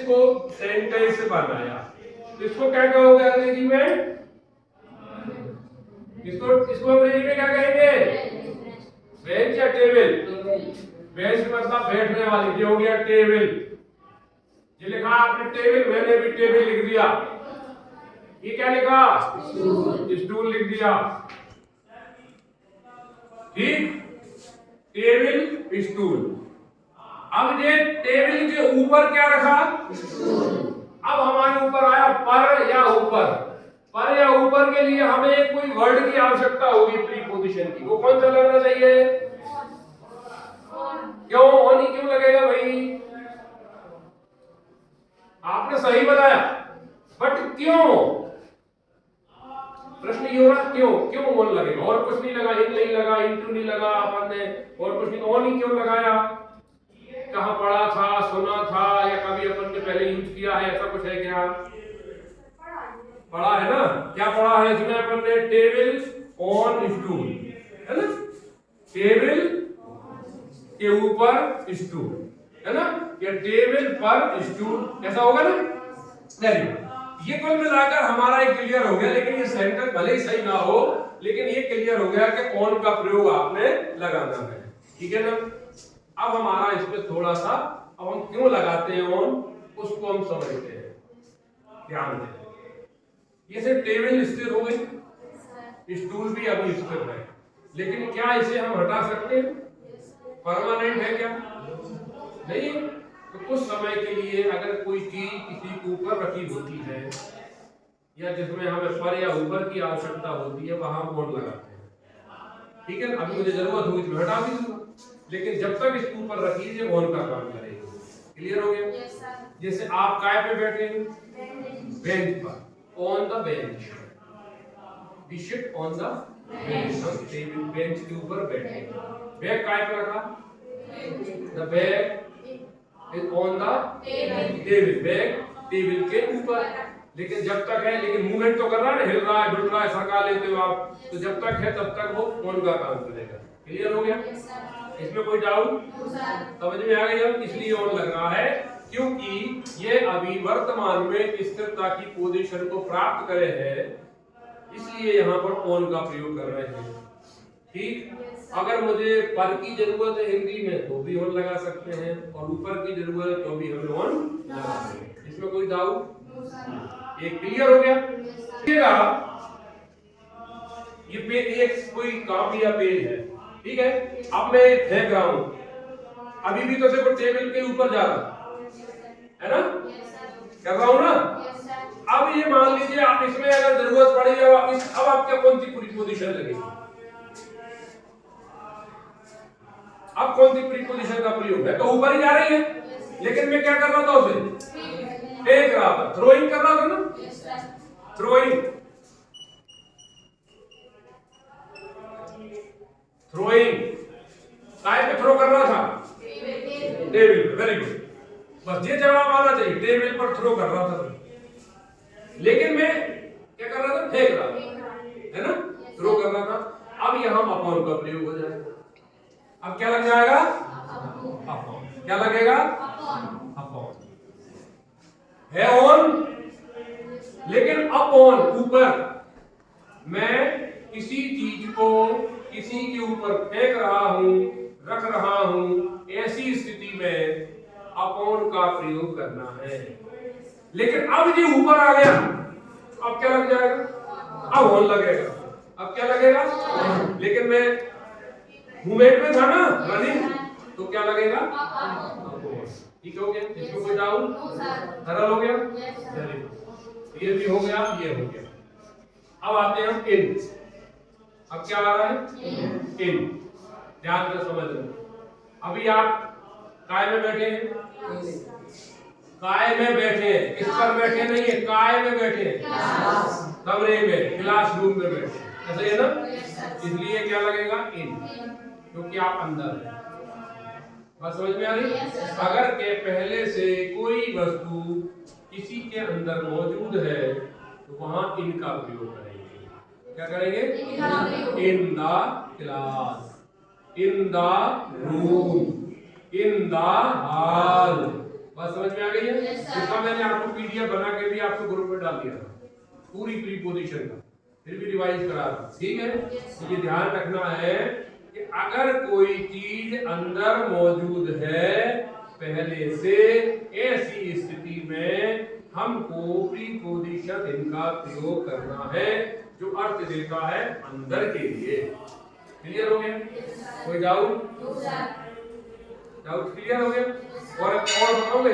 इसको सेंटेंस बनाया, इसको क्या कहोगे अंग्रेजी में? इसको अंग्रेजी में क्या कहेंगे? बेंच या टेबल? बेंच मतलब बैठने वाली, ये हो गया टेबल। ये लिखा आपने टेबल, मैंने भी टेबल लिख दिया। ये क्या लिखा? स्टूल लिख दिया। ठीक, टेबल स्टूल। अब ये टेबल के ऊपर क्या रखा? अब हमारे ऊपर आया पर या ऊपर। पर या ऊपर के लिए हमें कोई वर्ड की आवश्यकता होगी प्रीपोजिशन की। वो कौन सा लगना चाहिए? क्यों ऑन ही क्यों लगेगा भाई? आपने सही बताया, बट क्यों? प्रश्न ये हो रहा क्यों? क्यों ऑन लगेगा? और कुछ नहीं लगा, इन नहीं लगा, इनटू नहीं लगा अपन ने, और कुछ नहीं, ऑन ही क्यों लगाया? कहाँ पढ़ा था, सुना था, या कभी अपन ने पहले यूज किया है, ऐसा कुछ है क्या? पढ़ा है ना? क्या पढ़ा है इसमें अपन ने? टेबल ऑन स्टूल, है ना? टेबल के ऊपर स्टूल, है ना? या टेबल पर स्टूल, ऐसा होगा ना? नहीं, ये कुल मिलाकर हमारा एक क्लियर हो गया। लेकिन ये सेंटेंस भले ही सही ना हो, लेकिन ये क्लियर हो गया कि ऑन का प्रयोग आपने लगाना है। ठीक है ना? अब हमारा इस पे थोड़ा सा, अब हम क्यों लगाते हैं ऑन, उसको हम समझते हैं। ध्यान दें, ये सिर्फ टेबल स्थिर हो गई, स्टूल भी अभी स्थिर है, लेकिन क्या इसे हम हटा सकते हैं? परमानेंट है क्या? नहीं। तो कुछ समय के लिए अगर कोई चीज किसी के ऊपर रखी होती है, या जिसमें हमें पर या ऊपर की आवश्यकता होती है, वहां हम ऑन लगाते हैं। ठीक है, अभी मुझे जरूरत हुई तो हटा भी दूंगा, लेकिन जब तक इसके ऊपर रखी है ऑन का काम करेगी। क्लियर हो गया? जैसे आप काय पे बैठे हैं? बेंच पर, on the bench. We sit on the bench, हम टेबल बेंच के ऊपर बैठे। बैग काय पे रखा? The bag is on the table, bag table के ऊपर। लेकिन जब तक है, लेकिन मूवमेंट तो कर रहा है, हिल रहा है, डुल रहा है, सरका लेते हो आप, तो जब तक है तब तक वो ऑन का काम करेगा। क्लियर हो गया? इसमें कोई डाउट? समझ में आ गई? हम इसलिए ऑन लग रहा है क्योंकि ये अभी वर्तमान में स्थिरता की पोजीशन को प्राप्त करे हैं, इसलिए यहाँ पर ऑन का प्रयोग कर रहे हैं। ठीक, अगर मुझे पर की जरूरत है हिंदी में तो भी ऑन लगा सकते हैं, और ऊपर की जरूरत है तो भी हमें ऑन लगा सकते हैं। इसमें कोई डाउट? ये क्लियर हो गया? ये पेज, एक कोई कॉपी या पेज है, ठीक है? अब मैं फेंक रहा हूं, अभी भी तो देखो टेबल के ऊपर जा रहा है ना? कर रहा हूं ना? अब ये मान लीजिए आप इसमें अगर जरूरत पड़ी, अब आपका कौन सी पूरी पोजीशन लगेगी? अब कौन सी प्रीपोजिशन का प्रयोग है? तो ऊपर ही जा रही है, लेकिन मैं क्या कर रहा था? उसे फेंक रहा था, थ्रोइंग कर रहा था ना? थ्रोइंग, थ्रोइंग काय पे थ्रो कर रहा था? टेबल पे। वेरी गुड, बस ये जवाब आना चाहिए। टेबल पर थ्रो कर रहा था, लेकिन मैं क्या कर रहा था? फेंक रहा था, है ना? थ्रो कर रहा था। अब यहां अपॉन का प्रयोग हो जाएगा। अब क्या लग जाएगा? अपॉन। क्या लगेगा? अपॉन है ऑन, लेकिन अपॉन ऊपर। मैं किसी चीज को किसी के ऊपर फेंक रहा हूं, रख रहा हूं, ऐसी स्थिति में अपॉन का प्रयोग करना है। लेकिन अब ये ऊपर आ गया, अब क्या लग जाएगा? अब ऑन लगेगा। अब क्या लगेगा? लेकिन मैं मूवमेंट में था ना, रनिंग, तो क्या लगेगा? ठीक हो गया? इसमें कोई डाउट? सरल हो गया? ये भी हो गया, ये हो गया। अब आते हैं हम इन। अब क्या आ रहा है? इन। ध्यान से समझ लो। अभी आप काय में बैठे हैं? काय में बैठे हैं, किस पर बैठे नहीं है? काय में बैठे हैं, कमरे में, क्लासरूम में बैठे हैं, ऐसे है ना? इसलिए क्या लगेगा? इन, क्योंकि आप अंदर हैं। बात समझ में आ रही? अगर के पहले से कोई वस्तु किसी के अंदर मौजूद है तो वहां इन का प्रयोग करेंगे। क्या करेंगे? In the class, in the room, in the hall. बात समझ में आ गई है? Yes, sir. इसका मैंने आपको पीडीएफ बना के भी आपको ग्रुप में डाल दिया था, पूरी प्रीपोजिशन का, फिर भी रिवाइज करा रहा, ठीक है? Yes, तो ये ध्यान रखना है कि अगर कोई चीज अंदर मौजूद है पहले से, ऐसी स्थिति में हमको प्रीपोजिशन इनका प्रयोग करना है जो अर्थ देता है अंदर के लिए। क्लियर हो गया? कोई doubt? No, sir. Doubt clear हो गया? और बताओगे